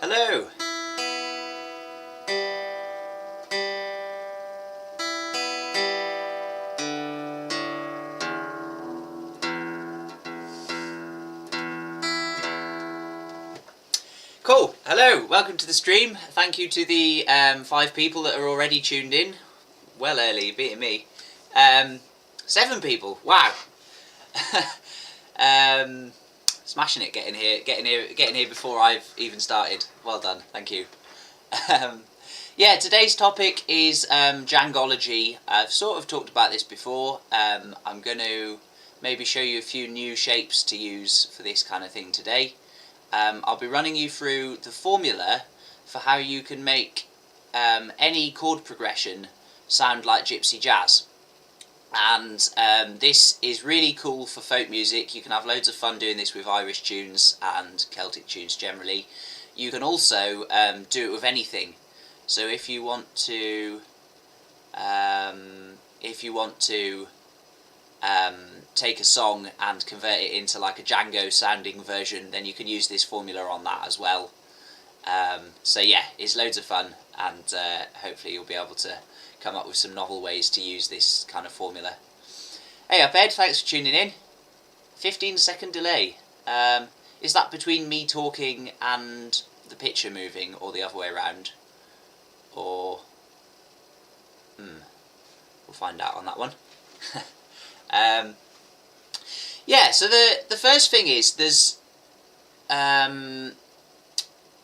Hello! Cool, hello, welcome to the stream. Thank you to the 5 people that are already tuned in. Well early, beating me. 7 people, wow. Smashing it, getting here before I've even started. Well done, thank you. Yeah, today's topic is Djangology. I've sort of talked about this before. I'm going to maybe show you a few new shapes to use for this kind of thing today. I'll be running you through the formula for how you can make any chord progression sound like gypsy jazz. And this is really cool for folk music. You can have loads of fun doing this with Irish tunes and Celtic tunes generally. You can also do it with anything. So if you want to take a song and convert it into like a Django sounding version, then you can use this formula on that as well. So yeah, it's loads of fun, and hopefully you'll be able to come up with some novel ways to use this kind of formula. Hey up Ed, thanks for tuning in. 15-second delay. Is that between me talking and the picture moving, or the other way around? Or we'll find out on that one. Yeah, so the first thing is there's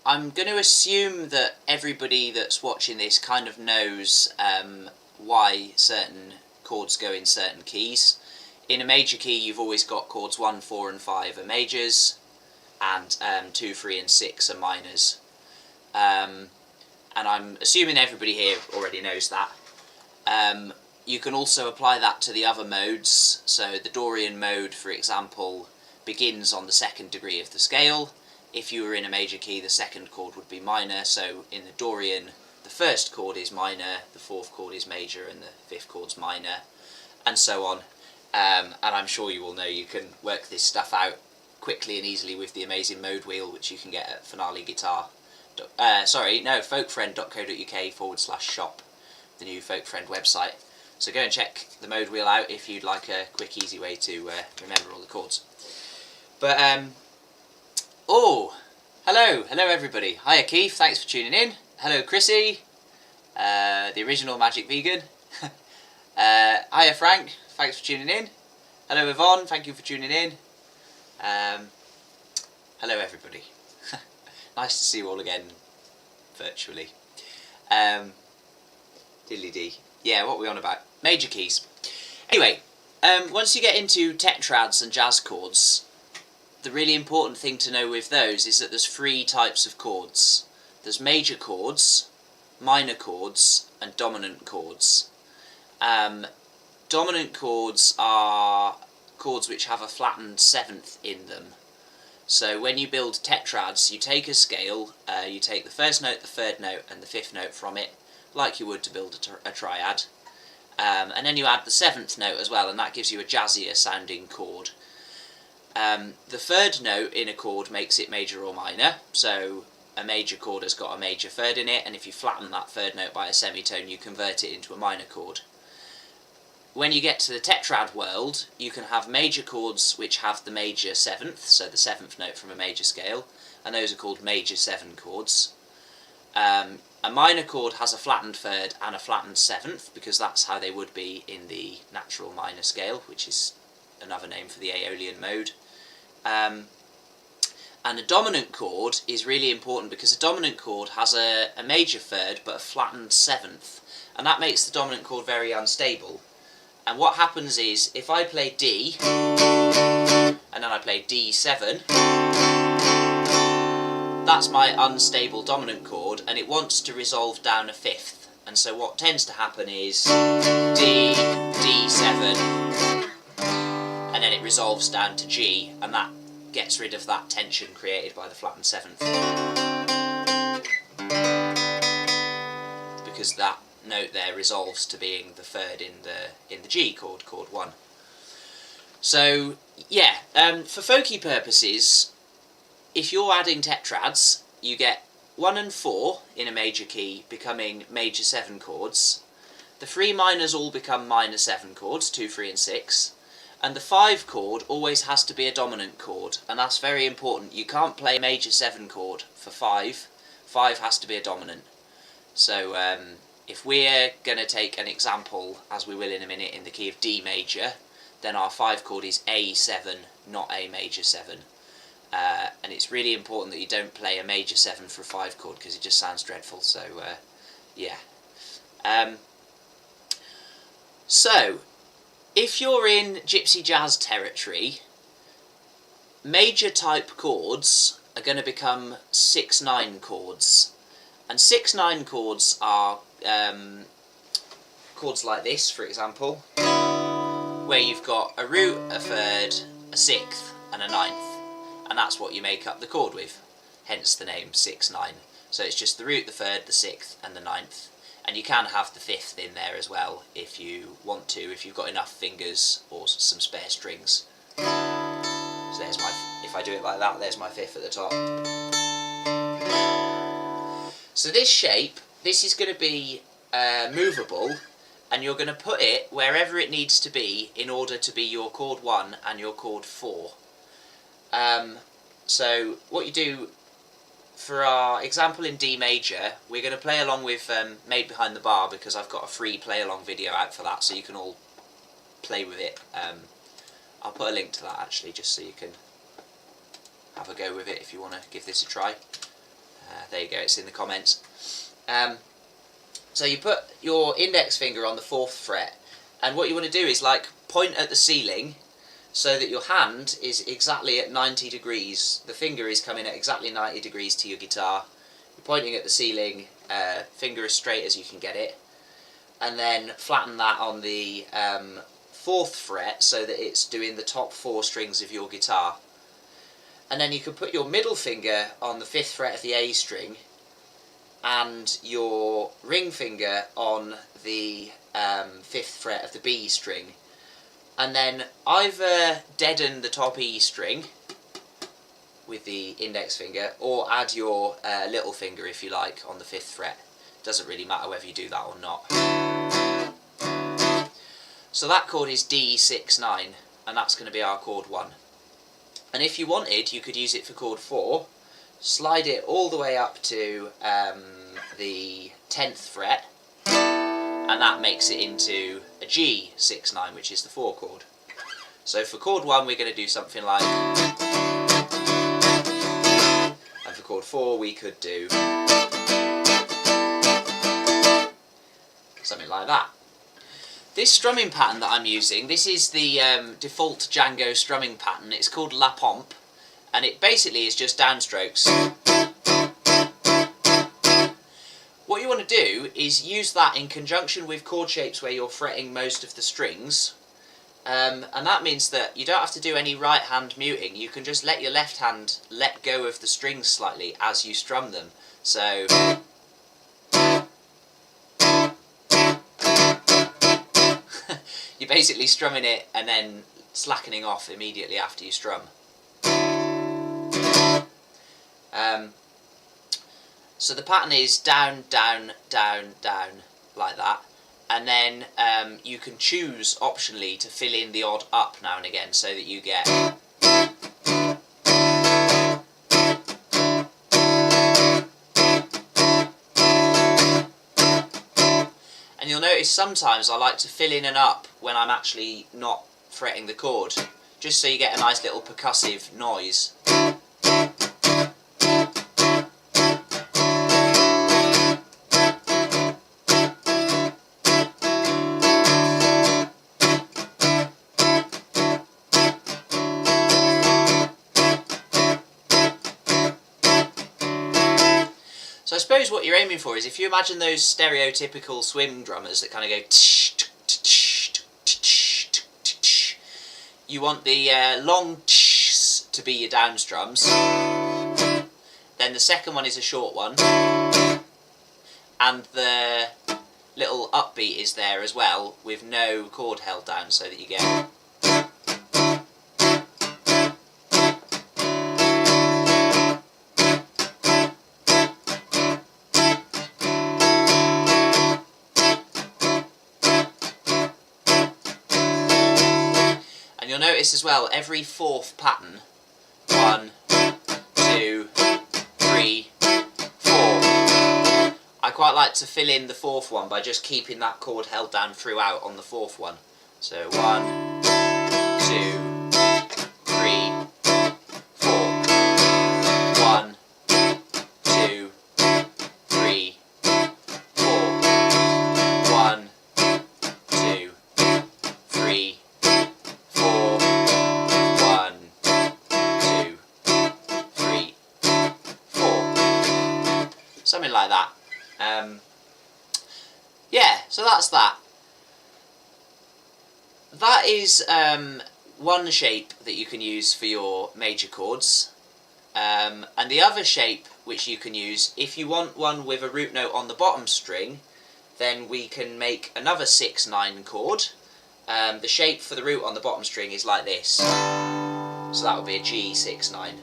I'm going to assume that everybody that's watching this kind of knows why certain chords go in certain keys. In a major key you've always got chords 1, 4 and 5 are majors, and 2, 3 and 6 are minors. And I'm assuming everybody here already knows that. You can also apply that to the other modes. So the Dorian mode, for example, begins on the 2nd degree of the scale. If you were in a major key, the 2nd chord would be minor. So in the Dorian, the 1st chord is minor, the 4th chord is major, and the 5th chord's minor, and so on. And I'm sure you all know you can work this stuff out quickly and easily with the amazing mode wheel, which you can get at folkfriend.co.uk/shop, the new Folkfriend website. So go and check the mode wheel out if you'd like a quick, easy way to remember all the chords. But oh, hello everybody. Hiya Keith, thanks for tuning in. Hello Chrissy, the original Magic Vegan. Hiya Frank, thanks for tuning in. Hello Yvonne, thank you for tuning in. Hello everybody. Nice to see you all again virtually. Diddly dee. Yeah, what are we on about? Major keys. Anyway, once you get into tetrads and jazz chords, the really important thing to know with those is that there's 3 types of chords. There's major chords, minor chords, and dominant chords. Dominant chords are chords which have a flattened 7th in them. So when you build tetrads, you take a scale, you take the 1st note, the 3rd note, and the 5th note from it, like you would to build a triad. And then you add the 7th note as well, and that gives you a jazzier sounding chord. The 3rd note in a chord makes it major or minor, so a major chord has got a major 3rd in it, and if you flatten that 3rd note by a semitone, you convert it into a minor chord. When you get to the tetrad world, you can have major chords which have the major 7th, so the 7th note from a major scale, and those are called major 7 chords. A minor chord has a flattened 3rd and a flattened 7th, because that's how they would be in the natural minor scale, which is another name for the Aeolian mode. And a dominant chord is really important because a dominant chord has a major 3rd but a flattened 7th, and that makes the dominant chord very unstable. And what happens is, if I play D, and then I play D7, that's my unstable dominant chord, and it wants to resolve down a 5th. And so what tends to happen is D, D7, and then it resolves down to G, and that gets rid of that tension created by the flattened 7th. Because that note there resolves to being the 3rd in the G chord, chord 1. So yeah, for folky purposes, if you're adding tetrads, you get 1 and 4 in a major key becoming major 7 chords. The 3 minors all become minor 7 chords, 2, 3 and 6. And the 5 chord always has to be a dominant chord, and that's very important. You can't play a major 7 chord for 5. 5 has to be a dominant. So if we're going to take an example, as we will in a minute, in the key of D major, then our 5 chord is A7, not A major 7. And it's really important that you don't play a major 7 for a 5 chord, because it just sounds dreadful. So yeah. So if you're in gypsy jazz territory, major type chords are going to become 6/9 chords, and 6/9 chords are chords like this, for example, where you've got a root, a third, a sixth and a ninth, and that's what you make up the chord with, hence the name 6/9. So it's just the root, the third, the sixth and the ninth, and you can have the fifth in there as well if you want to, if you've got enough fingers or some spare strings. So there's my, if I do it like that, there's my fifth at the top. So this shape, this is going to be movable, and you're going to put it wherever it needs to be in order to be your chord 1 and your chord 4. So what you do, for our example in D major, we're going to play along with Made Behind the Bar, because I've got a free play along video out for that, so you can all play with it. I'll put a link to that actually, just so you can have a go with it if you want to give this a try. There you go, it's in the comments. So you put your index finger on the 4th fret, and what you want to do is like point at the ceiling so that your hand is exactly at 90 degrees. The finger is coming at exactly 90 degrees to your guitar. You're pointing at the ceiling, finger as straight as you can get it, and then flatten that on the 4th fret so that it's doing the top 4 strings of your guitar. And then you can put your middle finger on the 5th fret of the A string and your ring finger on the 5th fret of the B string, and then either deaden the top E string with the index finger, or add your little finger if you like on the 5th fret. Doesn't really matter whether you do that or not. So that chord is D6/9, and that's going to be our chord 1. And if you wanted, you could use it for chord 4, slide it all the way up to the 10th fret, and that makes it into a G6/9, which is the 4 chord. So for chord 1 we're going to do something like, and for chord 4 we could do something like that. This strumming pattern that I'm using, this is the default Django strumming pattern. It's called La Pompe, and it basically is just downstrokes. What you want to do is use that in conjunction with chord shapes where you're fretting most of the strings, and that means that you don't have to do any right hand muting. You can just let your left hand let go of the strings slightly as you strum them. So you're basically strumming it and then slackening off immediately after you strum. So the pattern is down, down, down, down, like that, and then you can choose optionally to fill in the odd up now and again so that you get. And you'll notice sometimes I like to fill in an up when I'm actually not fretting the chord, just so you get a nice little percussive noise. So I suppose what you're aiming for is, if you imagine those stereotypical swing drummers that kind of go tsh, tsh, tsh, tsh, tsh, tsh, you want the long tsh to be your down strums, then the second one is a short one, and the little upbeat is there as well with no chord held down, so that you get. you'll notice as well, every fourth pattern, 1, 2, 3, 4, I quite like to fill in the fourth one by just keeping that chord held down throughout on the fourth one. So 1, 2, 3, 4. 1, 2, 3, 4. 1, 2, 3, 4. 1, 2, 3, 4. Something like that. Yeah, so that's that. That is one shape that you can use for your major chords. And the other shape which you can use, if you want one with a root note on the bottom string, then we can make another 6/9 chord. The shape for the root on the bottom string is like this. So that would be a G 6/9.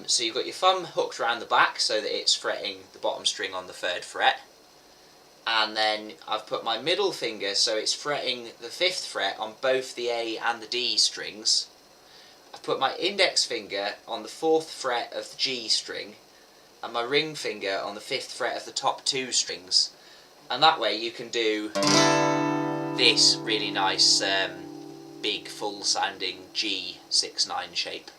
So you've got your thumb hooked around the back so that it's fretting the bottom string on the 3rd fret. And then I've put my middle finger so it's fretting the 5th fret on both the A and the D strings. I've put my index finger on the 4th fret of the G string and my ring finger on the 5th fret of the top 2 strings. And that way you can do this really nice big full sounding G 6/9 shape.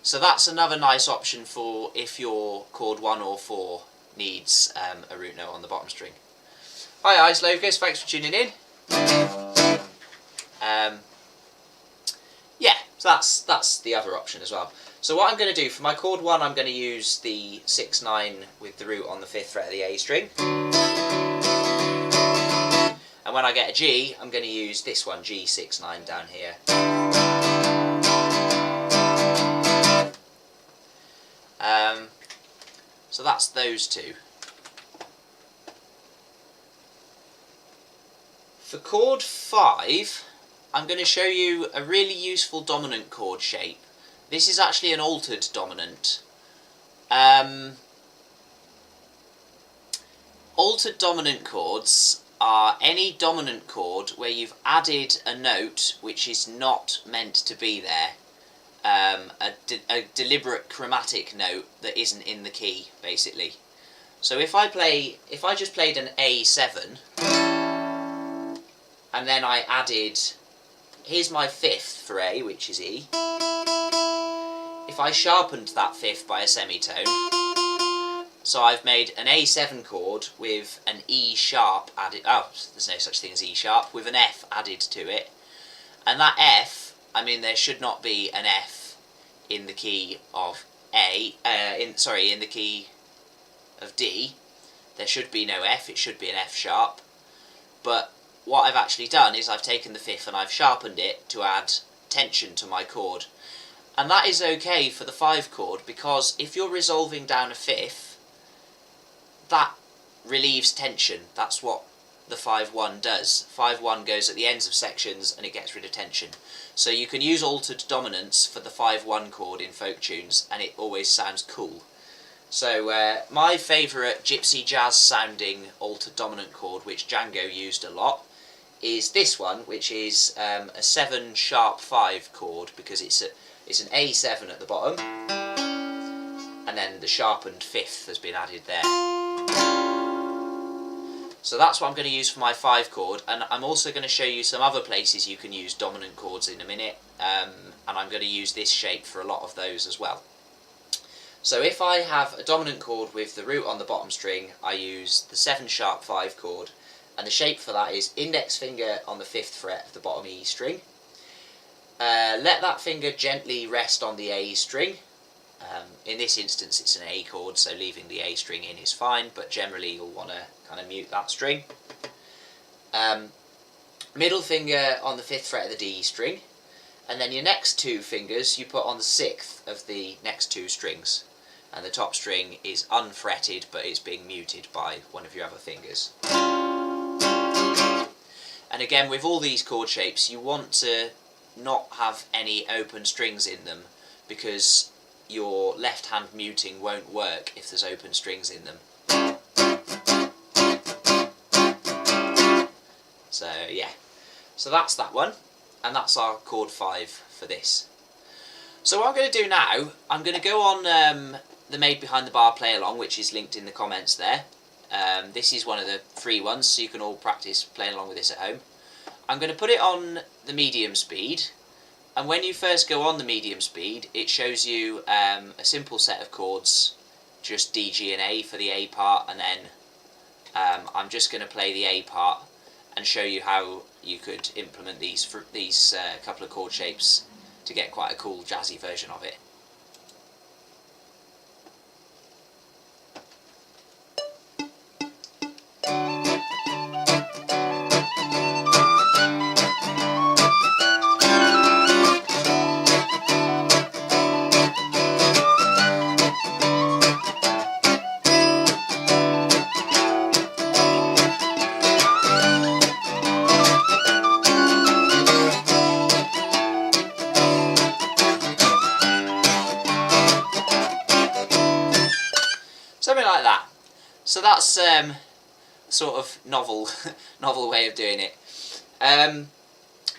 So that's another nice option for if your chord 1 or 4 needs a root note on the bottom string. Hi Ice Locust, thanks for tuning in. Yeah, so that's the other option as well. So what I'm going to do for my chord 1, I'm going to use the 6/9 with the root on the 5th fret of the A string. And when I get a G, I'm going to use this one, G 6/9 down here. So that's those two. For chord 5, I'm going to show you a really useful dominant chord shape. This is actually an altered dominant. Altered dominant chords are any dominant chord where you've added a note which is not meant to be there. A deliberate chromatic note that isn't in the key, basically. So if I just played an A7 and then I added, here's my 5th for A, which is E. If I sharpened that 5th by a semitone, so I've made an A7 chord with an E sharp added, oh, there's no such thing as E sharp, with an F added to it. And that F, I mean, there should not be an F in the key of A, in the key of D. There should be no F, it should be an F sharp. But what I've actually done is I've taken the 5th and I've sharpened it to add tension to my chord. And that is okay for the 5 chord, because if you're resolving down a 5th, that relieves tension. That's what the 5/1 does. 5/1 goes at the ends of sections and it gets rid of tension. So you can use altered dominants for the 5/1 chord in folk tunes and it always sounds cool. So my favourite gypsy jazz sounding altered dominant chord, which Django used a lot, is this one, which is a 7 sharp 5 chord, because it's an A7 at the bottom and then the sharpened 5th has been added there. So that's what I'm going to use for my 5 chord, and I'm also going to show you some other places you can use dominant chords in a minute, and I'm going to use this shape for a lot of those as well. So if I have a dominant chord with the root on the bottom string, I use the 7 sharp 5 chord, and the shape for that is index finger on the 5th fret of the bottom E string. Let that finger gently rest on the A string. In this instance it's an A chord, so leaving the A string in is fine, but generally you'll want to kind of mute that string. Middle finger on the 5th fret of the D string, and then your next 2 fingers you put on the 6th of the next 2 strings, and the top string is unfretted but it's being muted by one of your other fingers. And again, with all these chord shapes you want to not have any open strings in them, because your left hand muting won't work if there's open strings in them. So yeah, so that's that one, and that's our chord 5 for this. So what I'm going to do now, I'm going to go on the Made Behind the Bar play along, which is linked in the comments there. This is one of the free ones, so you can all practice playing along with this at home. I'm going to put it on the medium speed, and when you first go on the medium speed, it shows you a simple set of chords, just D, G and A for the A part, and then I'm just going to play the A part and show you how you could implement these couple of chord shapes to get quite a cool jazzy version of it. Something like that. So that's sort of novel way of doing it.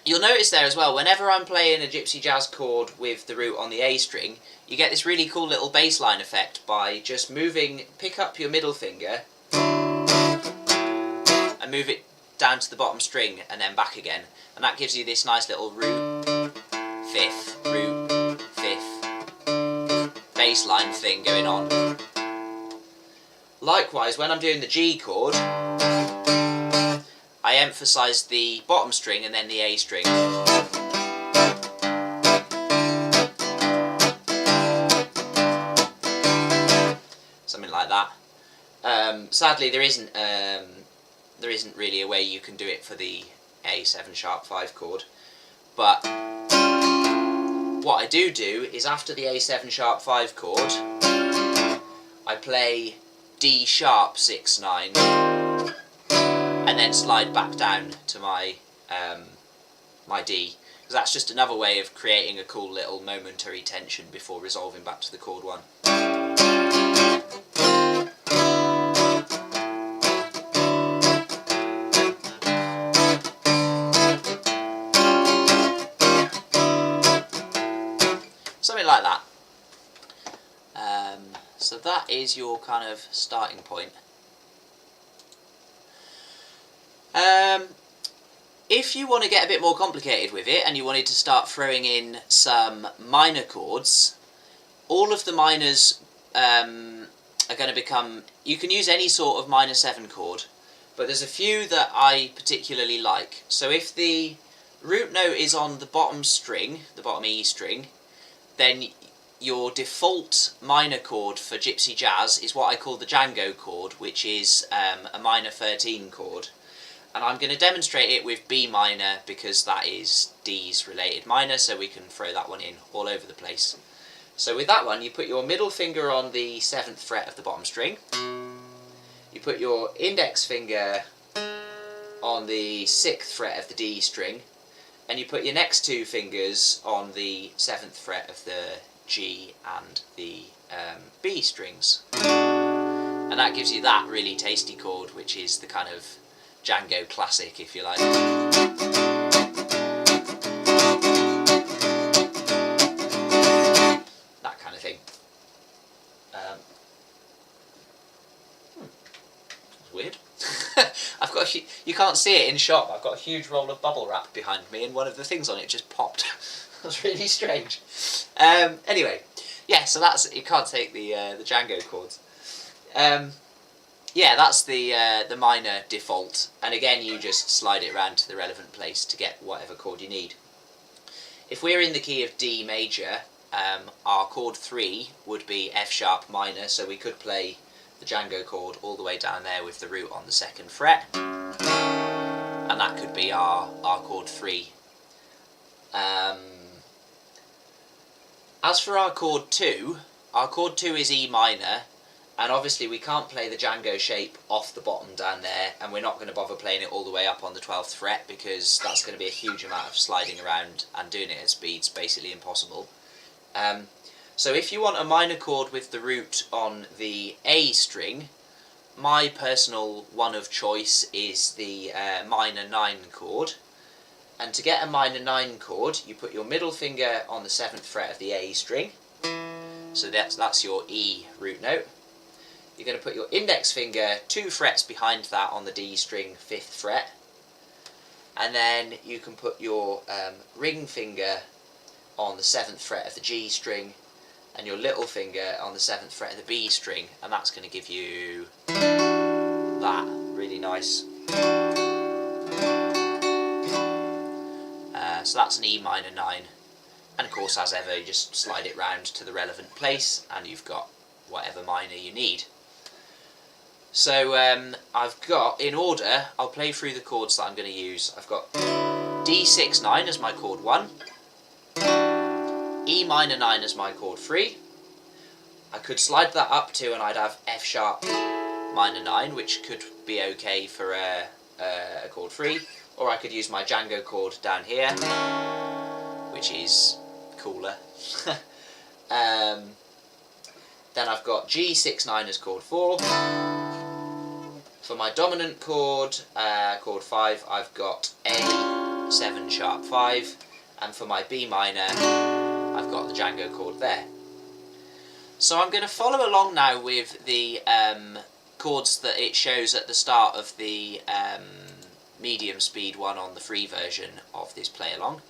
You'll notice there as well, whenever I'm playing a gypsy jazz chord with the root on the A string, you get this really cool little bass line effect by just pick up your middle finger and move it down to the bottom string and then back again. And that gives you this nice little root, fifth, root, fifth bass line thing going on. Likewise, when I'm doing the G chord, I emphasise the bottom string and then the A string. Something like that. Sadly, there isn't really a way you can do it for the A7 sharp 5 chord, but what I do is after the A7 sharp 5 chord, I play D sharp 6 9 and then slide back down to my my D, because that's just another way of creating a cool little momentary tension before resolving back to the chord 1. Something like that. So that is your kind of starting point. If you want to get a bit more complicated with it and you wanted to start throwing in some minor chords, all of the minors are going to become... You can use any sort of minor 7 chord, but there's a few that I particularly like. So if the root note is on the bottom string, the bottom E string, then your default minor chord for gypsy jazz is what I call the Django chord, which is a minor 13 chord. And I'm going to demonstrate it with B minor because that is D's related minor, so we can throw that one in all over the place. So with that one, you put your middle finger on the 7th fret of the bottom string, you put your index finger on the 6th fret of the D string, and you put your next 2 fingers on the 7th fret of the G and the B strings. And that gives you that really tasty chord, which is the kind of Django classic, if you like. That kind of thing. That's weird. I've got you can't see it in shot. I've got a huge roll of bubble wrap behind me, and one of the things on it just popped. That's really strange. Anyway, yeah. So that's, you can't take the Django chords. Yeah, that's the minor default, and again you just slide it around to the relevant place to get whatever chord you need. If we're in the key of D major, our chord 3 would be F sharp minor, so we could play the Django chord all the way down there with the root on the 2nd fret, and that could be our chord 3. As for our chord 2 is E minor, and obviously we can't play the Django shape off the bottom down there, and we're not going to bother playing it all the way up on the 12th fret because that's going to be a huge amount of sliding around, and doing it at speed's basically impossible. So if you want a minor chord with the root on the A string, my personal one of choice is the minor 9 chord. And to get a minor 9 chord, you put your middle finger on the 7th fret of the A string. So that's your E root note. You're going to put your index finger 2 frets behind that on the D string 5th fret. And then you can put your ring finger on the 7th fret of the G string and your little finger on the 7th fret of the B string, and that's going to give you that really nice. So that's an E minor 9, and of course, as ever, you just slide it round to the relevant place and you've got whatever minor you need. So I've got, in order, I'll play through the chords that I'm going to use. I've got D6-9 as my chord 1, E minor 9 as my chord 3. I could slide that up to and I'd have F sharp minor 9, which could be okay for a chord 3, or I could use my Django chord down here, which is cooler. Then I've got G6-9 as chord 4. For my dominant chord, chord 5, I've got A7 sharp 5, and for my B minor, I've got the Django chord there. So I'm going to follow along now with the chords that it shows at the start of the medium speed one on the free version of this play along,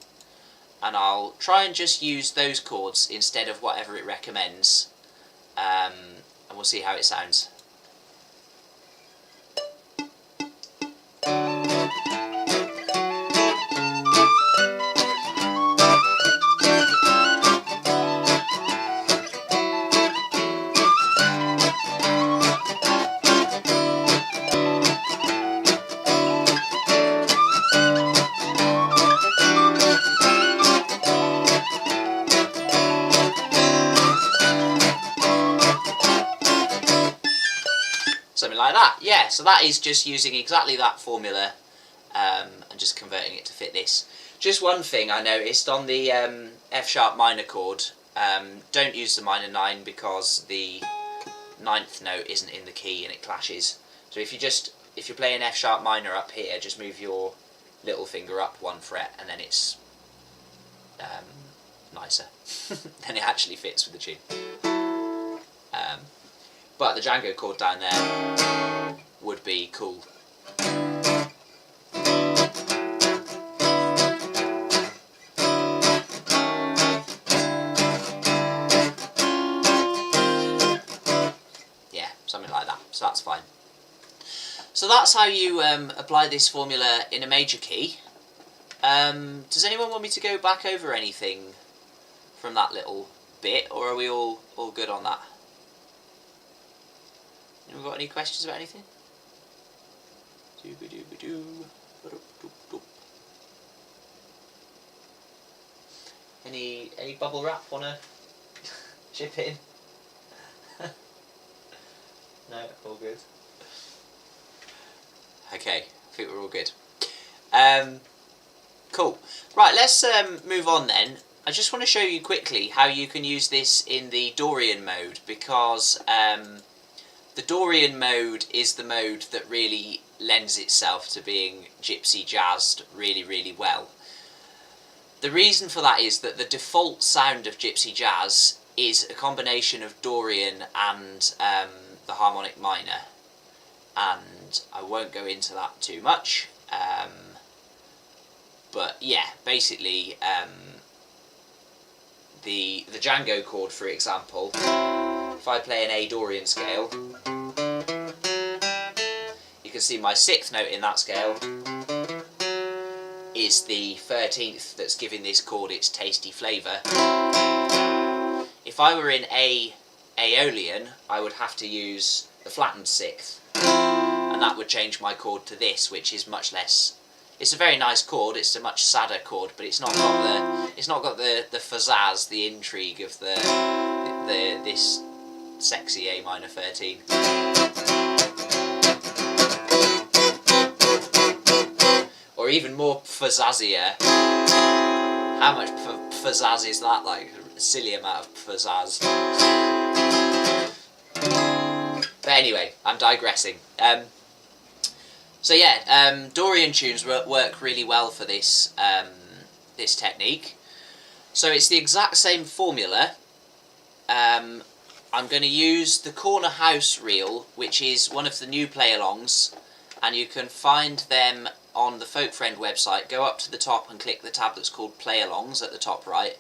and I'll try and just use those chords instead of whatever it recommends, and we'll see how it sounds. Something like that, yeah, so that is just using exactly that formula and just converting it to fit this. Just one thing I noticed on the F sharp minor chord, don't use the minor 9 because the 9th note isn't in the key and it clashes. So if you're playing F sharp minor up here, just move your little finger up 1 fret and then it's nicer. Then it actually fits with the tune. But the Django chord down there would be cool. Yeah, something like that, so that's fine. So that's how you apply this formula in a major key. Does anyone want me to go back over anything from that little bit, or are we all good on that? Anyone got any questions about anything? Any bubble wrap wanna chip in? No, all good. Okay, I think we're all good. Cool. Right, let's move on then. I just want to show you quickly how you can use this in the Dorian mode, because the Dorian mode is the mode that really lends itself to being gypsy jazzed really, really well. The reason for that is that the default sound of gypsy jazz is a combination of Dorian and the harmonic minor, and I won't go into that too much, but yeah, basically the Django chord, for example, if I play an A Dorian scale, you can see my 6th note in that scale is the 13th that's giving this chord its tasty flavour. If I were in A Aeolian, I would have to use the flattened 6th, and that would change my chord to this, which is much less. It's a very nice chord. It's a much sadder chord, but it's not got the pizzazz, the intrigue of this sexy A minor 13. Or even more pizzazzier. How much pizzazz is that? Like a silly amount of pizzazz. But anyway, I'm digressing. So yeah, Dorian tunes work really well for this this technique. So it's the exact same formula. I'm going to use the corner house reel, which is one of the new play-alongs, and you can find them on the Folk Friend website. Go up to the top and click the tab that's called Play-alongs at the top right.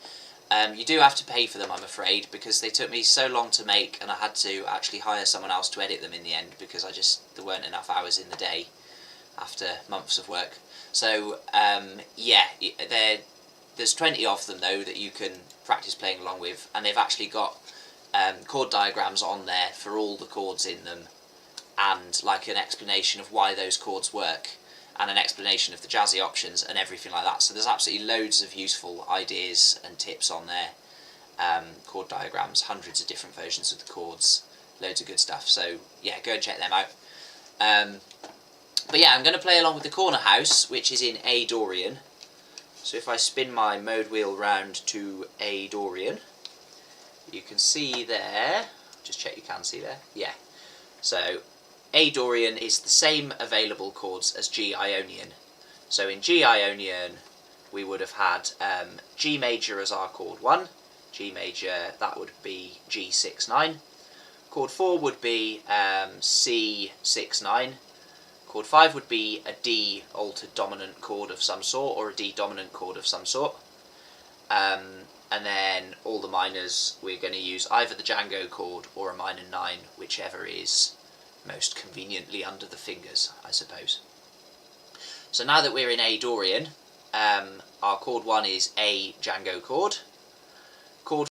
You do have to pay for them, I'm afraid, because they took me so long to make, and I had to actually hire someone else to edit them in the end, because there weren't enough hours in the day after months of work. So yeah, there's 20 of them though that you can practice playing along with, and they've actually got chord diagrams on there for all the chords in them, and like an explanation of why those chords work, and an explanation of the jazzy options and everything like that. So there's absolutely loads of useful ideas and tips on there. Chord diagrams, hundreds of different versions of the chords, loads of good stuff. So yeah, go and check them out. But yeah, I'm going to play along with the corner house, which is in A Dorian. So if I spin my mode wheel round to A Dorian, you can see there, just check you can see there, yeah. So A Dorian is the same available chords as G Ionian. So in G Ionian we would have had G major as our chord 1, G major, that would be G6-9, chord 4 would be C6-9, chord 5 would be a D altered dominant chord of some sort, or a D dominant chord of some sort. And then all the minors, we're going to use either the Django chord or a minor 9, whichever is most conveniently under the fingers, I suppose. So now that we're in A Dorian, our chord 1 is A Django chord. Chord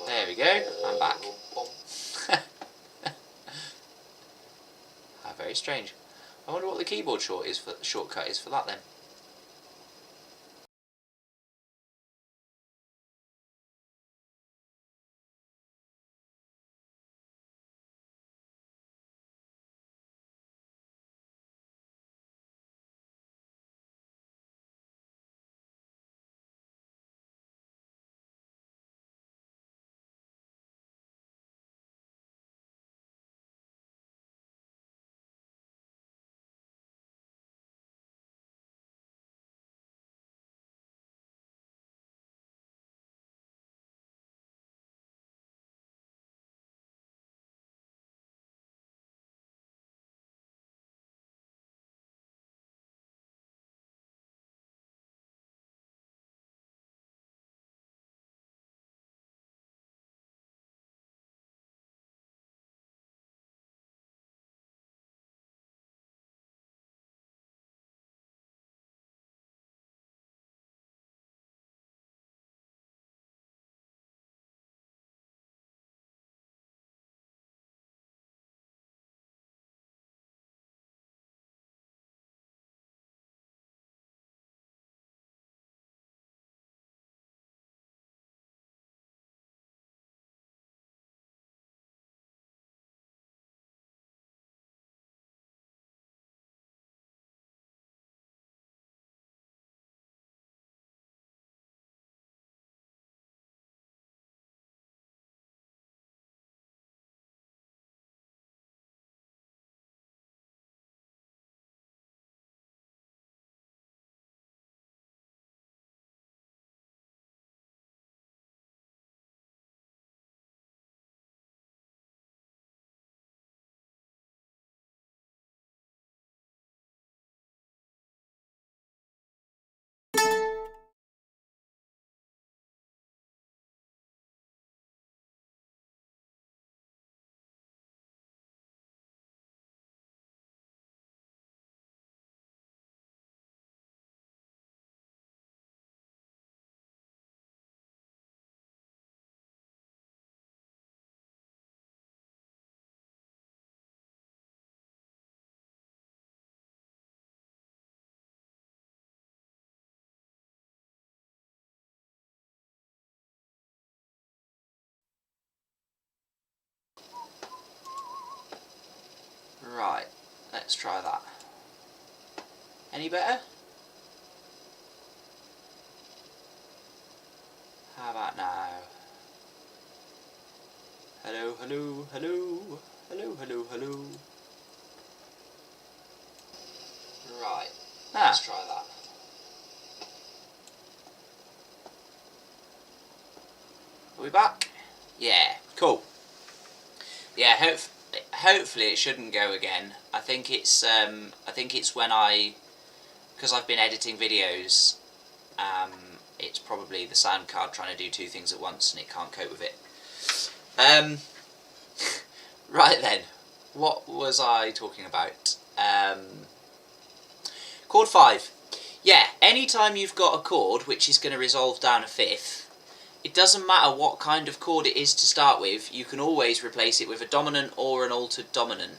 there we go, I'm back. How very strange. I wonder what the keyboard shortcut is for that then. Let's try that. Any better? How about now? Hello, hello, hello, hello, hello, hello. Right, let's try that. Are we back? Yeah, cool. Yeah, hopefully it shouldn't go again. I think it's when because I've been editing videos, it's probably the sound card trying to do two things at once and it can't cope with it. Right then, what was I talking about? Chord 5. Yeah, anytime you've got a chord which is going to resolve down a fifth, it doesn't matter what kind of chord it is to start with, you can always replace it with a dominant or an altered dominant.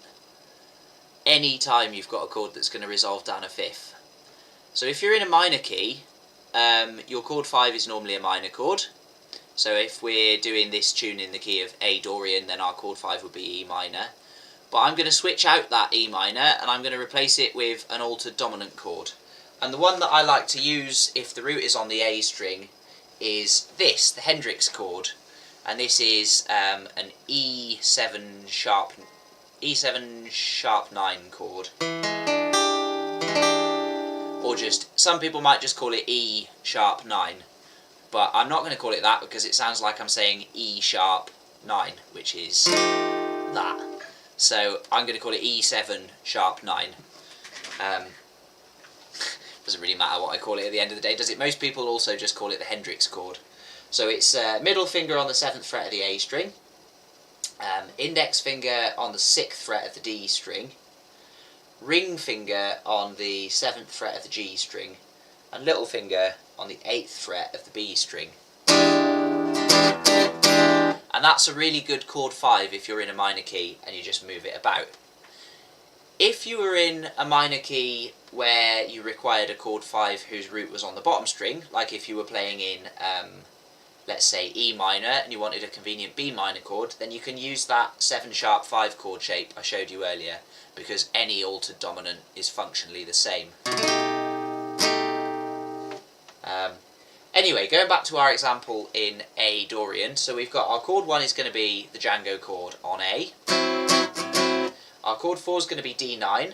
Anytime you've got a chord that's going to resolve down a fifth. So if you're in a minor key, your chord 5 is normally a minor chord. So if we're doing this tune in the key of A Dorian, then our chord 5 would be E minor. But I'm going to switch out that E minor and I'm going to replace it with an altered dominant chord. And the one that I like to use if the root is on the A string is this, the Hendrix Chord. And this is an E7 sharp 9 chord. Or just, some people might just call it E sharp 9. But I'm not going to call it that because it sounds like I'm saying E sharp 9, which is that. So I'm going to call it E7 sharp 9. Doesn't really matter what I call it at the end of the day, does it? Most people also just call it the Hendrix Chord. So it's middle finger on the 7th fret of the A string, index finger on the 6th fret of the D string, ring finger on the 7th fret of the G string, and little finger on the 8th fret of the B string. And that's a really good chord 5 if you're in a minor key and you just move it about. If you were in a minor key where you required a chord 5 whose root was on the bottom string, like if you were playing in, let's say, E minor and you wanted a convenient B minor chord, then you can use that 7 sharp 5 chord shape I showed you earlier, because any altered dominant is functionally the same. Anyway, going back to our example in A Dorian, so we've got our chord 1 is going to be the Django chord on A. Our chord 4 is going to be D9.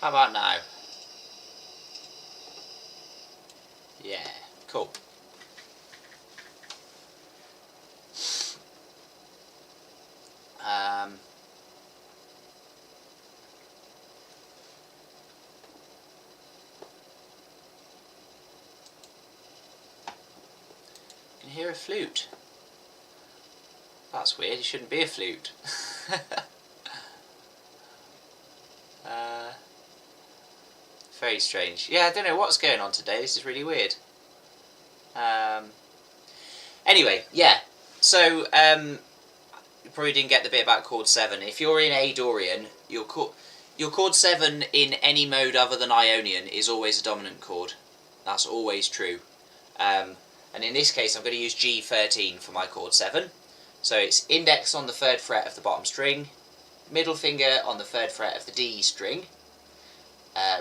How about now? Yeah, cool. You can hear a flute. That's weird, it shouldn't be a flute. Very strange. Yeah, I don't know what's going on today, this is really weird. Anyway, yeah, so you probably didn't get the bit about chord 7. If you're in A Dorian, your chord 7 in any mode other than Ionian is always a dominant chord. That's always true. And in this case I'm going to use G13 for my chord 7. So it's index on the 3rd fret of the bottom string, middle finger on the 3rd fret of the D string,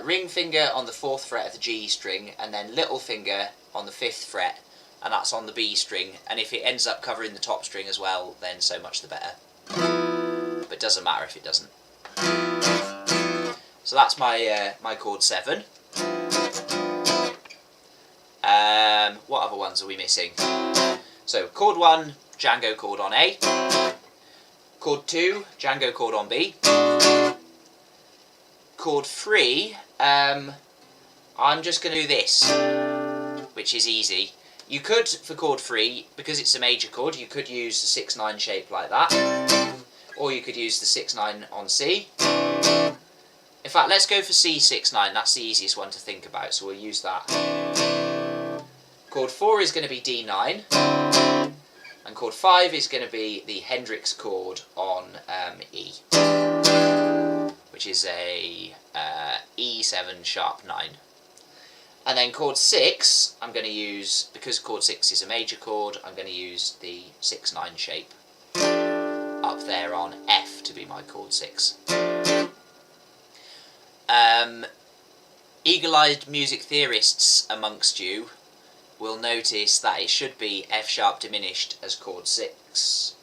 ring finger on the 4th fret of the G string, and then little finger on the 5th fret, and that's on the B string. And if it ends up covering the top string as well, then so much the better. But it doesn't matter if it doesn't. So that's my my chord 7. What other ones are we missing? So chord 1, Django chord on A. Chord 2, Django chord on B. Chord 3, I'm just going to do this, which is easy. You could, for chord 3, because it's a major chord, you could use the 6-9 shape like that, or you could use the 6-9 on C. In fact, let's go for C6-9, that's the easiest one to think about, so we'll use that. Chord 4 is going to be D9, and chord 5 is going to be the Hendrix chord on E, which is a E7 sharp 9. And then chord 6, I'm going to use, because chord 6 is a major chord, I'm going to use the 6-9 shape up there on F to be my chord 6. Eagle-eyed music theorists amongst you will notice that it should be F sharp diminished as chord 6.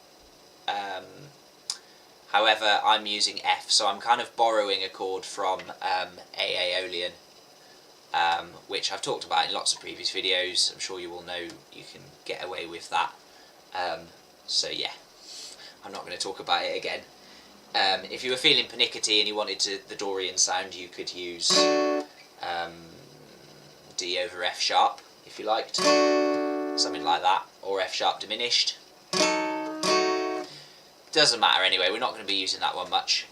However, I'm using F, so I'm kind of borrowing a chord from A Aeolian, which I've talked about in lots of previous videos. I'm sure you all know you can get away with that. So yeah, I'm not going to talk about it again. If you were feeling pernickety and you wanted the Dorian sound, you could use D over F sharp, if you liked. Something like that, or F sharp diminished. Doesn't matter anyway, we're not going to be using that one much.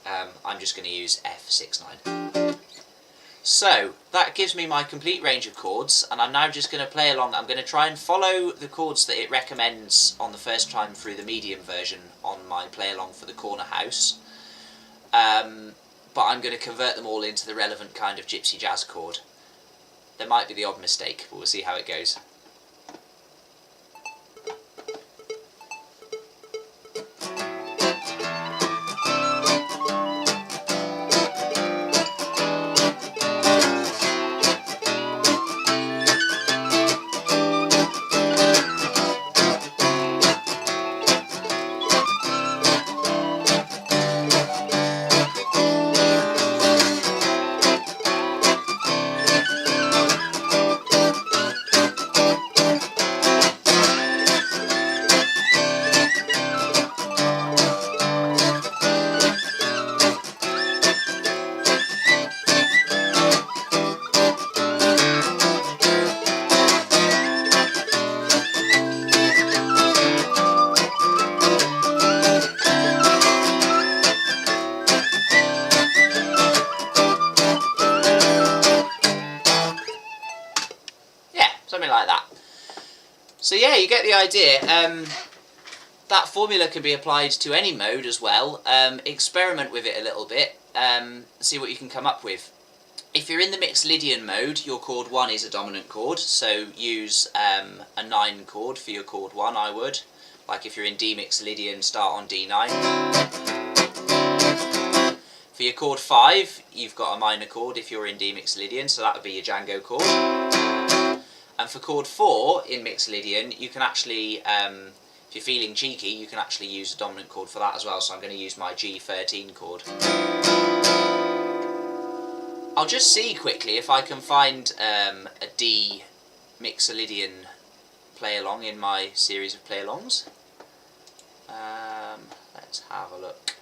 I'm just going to use F6-9. So, that gives me my complete range of chords, and I'm now just going to play along. I'm going to try and follow the chords that it recommends on the first time through the medium version on my play along for the corner house. But I'm going to convert them all into the relevant kind of gypsy jazz chord. There might be the odd mistake, but we'll see how it goes. Something like that. So yeah, you get the idea. That formula can be applied to any mode as well. Experiment with it a little bit, see what you can come up with. If you're in the mixed Lydian mode, your chord 1 is a dominant chord, so use a 9 chord for your chord 1, I would. Like if you're in D mixed Lydian, start on D9. For your chord 5, you've got a minor chord if you're in D mixed Lydian, so that would be your Django chord. And for chord 4 in mixed Lydian, you can actually, if you're feeling cheeky, you can actually use a dominant chord for that as well, so I'm going to use my G13 chord. I'll just see quickly if I can find a D Mixolydian play-along in my series of play-alongs. Let's have a look.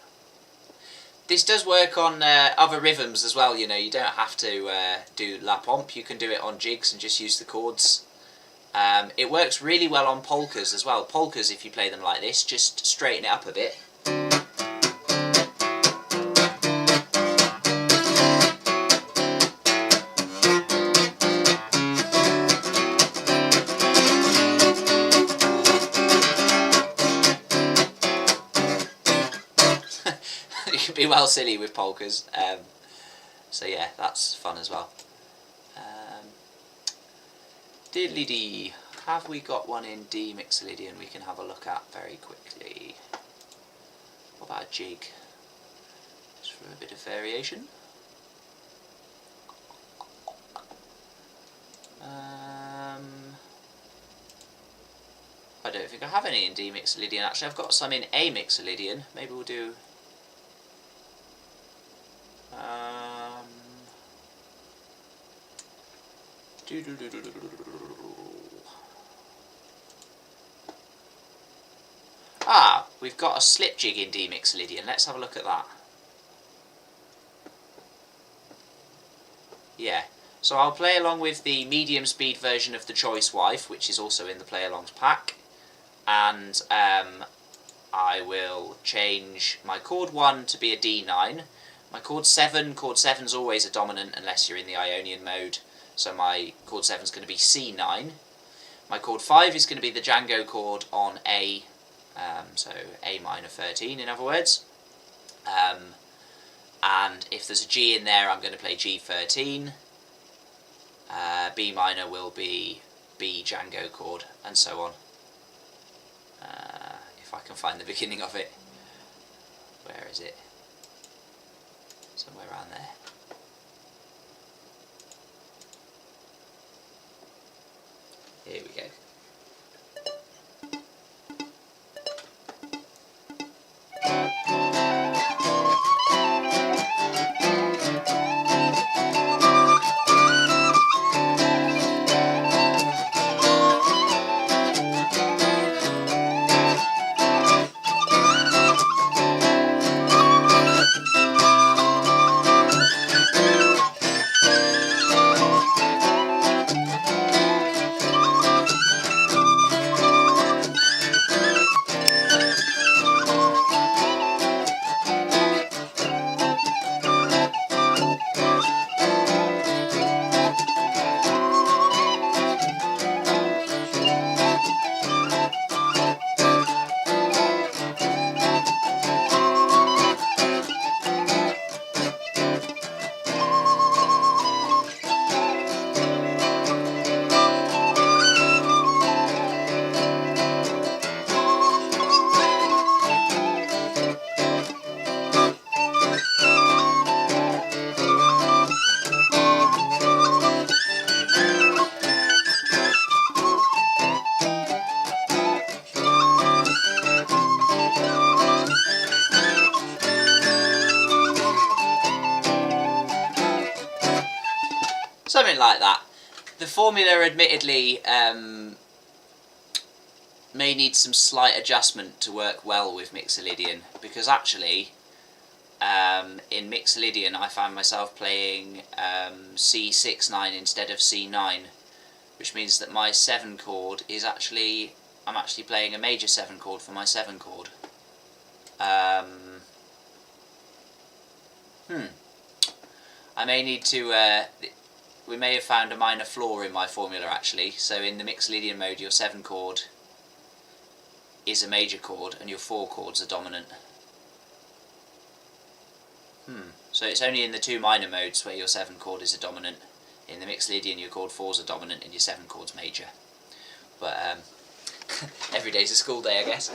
This does work on other rhythms as well, you know, you don't have to do La Pompe, you can do it on jigs and just use the chords. It works really well on polkas as well. Polkas, if you play them like this, just straighten it up a bit. You can be well silly with polkas. So yeah, that's fun as well. Diddly dee. Have we got one in D Mixolydian we can have a look at very quickly? What about a jig? Just for a bit of variation. I don't think I have any in D Mixolydian. Actually, I've got some in A Mixolydian. Maybe we'll do. Ah, we've got a slip jig in D Mixolydian. Let's have a look at that. Yeah, so I'll play along with the medium speed version of the Choice Wife, which is also in the play alongs pack, and I will change my chord 1 to be a D9. My chord 7's always a dominant unless you're in the Ionian mode, so my chord 7's going to be C9. My chord 5 is going to be the Django chord on A, so A minor 13 in other words. And if there's a G in there, I'm going to play G13. B minor will be B Django chord, and so on. If I can find the beginning of it. Where is it? Somewhere around there. Here we go. Something like that. The formula admittedly may need some slight adjustment to work well with Mixolydian, because actually in Mixolydian I found myself playing C6-9 instead of C9, which means that my 7 chord is actually, I'm actually playing a major 7 chord for my 7 chord. I may need to, we may have found a minor flaw in my formula actually. So in the Mixolydian mode your 7 chord is a major chord and your 4 chords are dominant. So it's only in the 2 minor modes where your 7 chord is a dominant. In the Mixolydian your chord 4's a dominant and your 7 chord's major. But every day's a school day, I guess.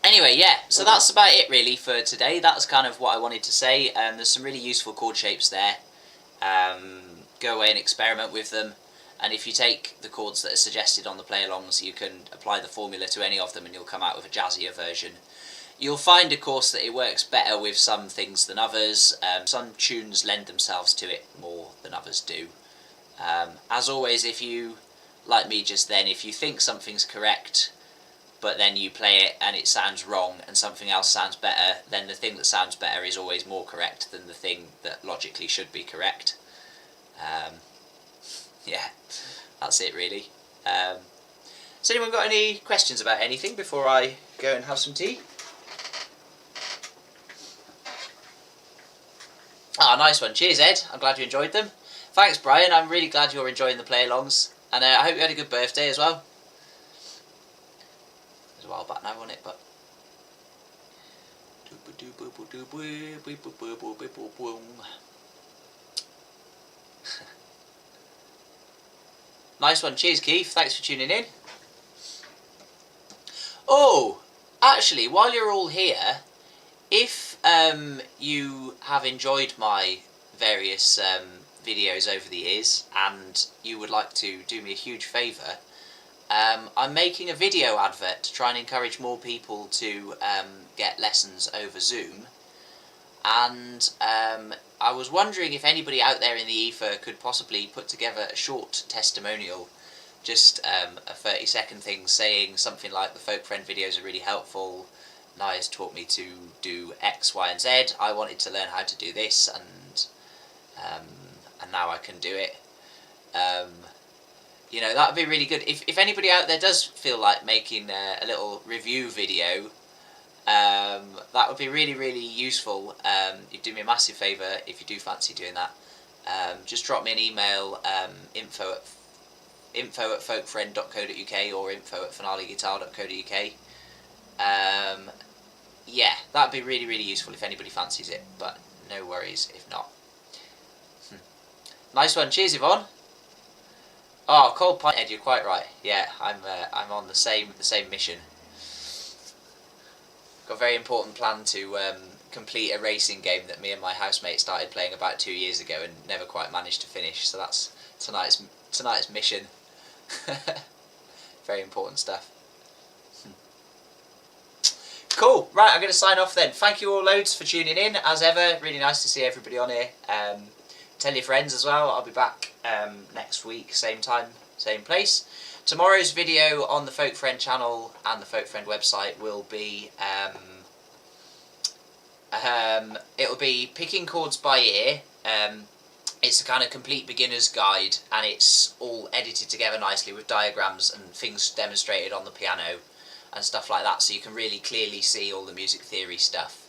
Anyway, yeah, so that's about it really for today. That's kind of what I wanted to say. There's some really useful chord shapes there. Go away and experiment with them, and if you take the chords that are suggested on the play-alongs, you can apply the formula to any of them and you'll come out with a jazzier version. You'll find, of course, that it works better with some things than others. Some tunes lend themselves to it more than others do. As always, if you, like me just then, if you think something's correct, but then you play it and it sounds wrong and something else sounds better, then the thing that sounds better is always more correct than the thing that logically should be correct. Yeah, that's it really. Has anyone got any questions about anything before I go and have some tea? Ah, nice one. Cheers, Ed. I'm glad you enjoyed them. Thanks, Brian. I'm really glad you're enjoying the play-alongs. And I hope you had a good birthday as well. It was a while back now, wasn't it? But nice one. Cheers, Keith. Thanks for tuning in. Oh, actually, while you're all here, if you have enjoyed my various videos over the years and you would like to do me a huge favour, I'm making a video advert to try and encourage more people to get lessons over Zoom, and I was wondering if anybody out there in the ether could possibly put together a short testimonial, just a 30-second thing saying something like, the Folk Friend videos are really helpful, Naya's taught me to do X, Y and Z, I wanted to learn how to do this, and now I can do it. You know, that would be really good. If anybody out there does feel like making a little review video, that would be really, really useful. You'd do me a massive favour if you do fancy doing that. Just drop me an email, info@folkfriend.co.uk or info@finaleguitar.co.uk. Yeah, that'd be really, really useful if anybody fancies it, but no worries if not. Nice one, cheers Yvonne. Oh, cold pint, Ed, you're quite right. Yeah, I'm on the same mission. Got a very important plan to complete a racing game that me and my housemate started playing about 2 years ago and never quite managed to finish. So that's tonight's mission. Very important stuff. Cool. Right, I'm going to sign off then. Thank you all loads for tuning in. As ever, really nice to see everybody on here. Tell your friends as well. I'll be back next week, same time, same place. Tomorrow's video on the Folk Friend channel and the Folk Friend website will be it'll be picking chords by ear. It's a kind of complete beginner's guide, and it's all edited together nicely with diagrams and things demonstrated on the piano and stuff like that, so you can really clearly see all the music theory stuff.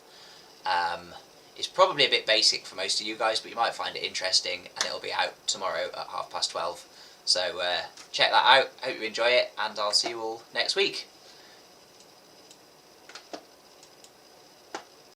It's probably a bit basic for most of you guys, but you might find it interesting, and it'll be out tomorrow at 12:30. So check that out, hope you enjoy it, and I'll see you all next week.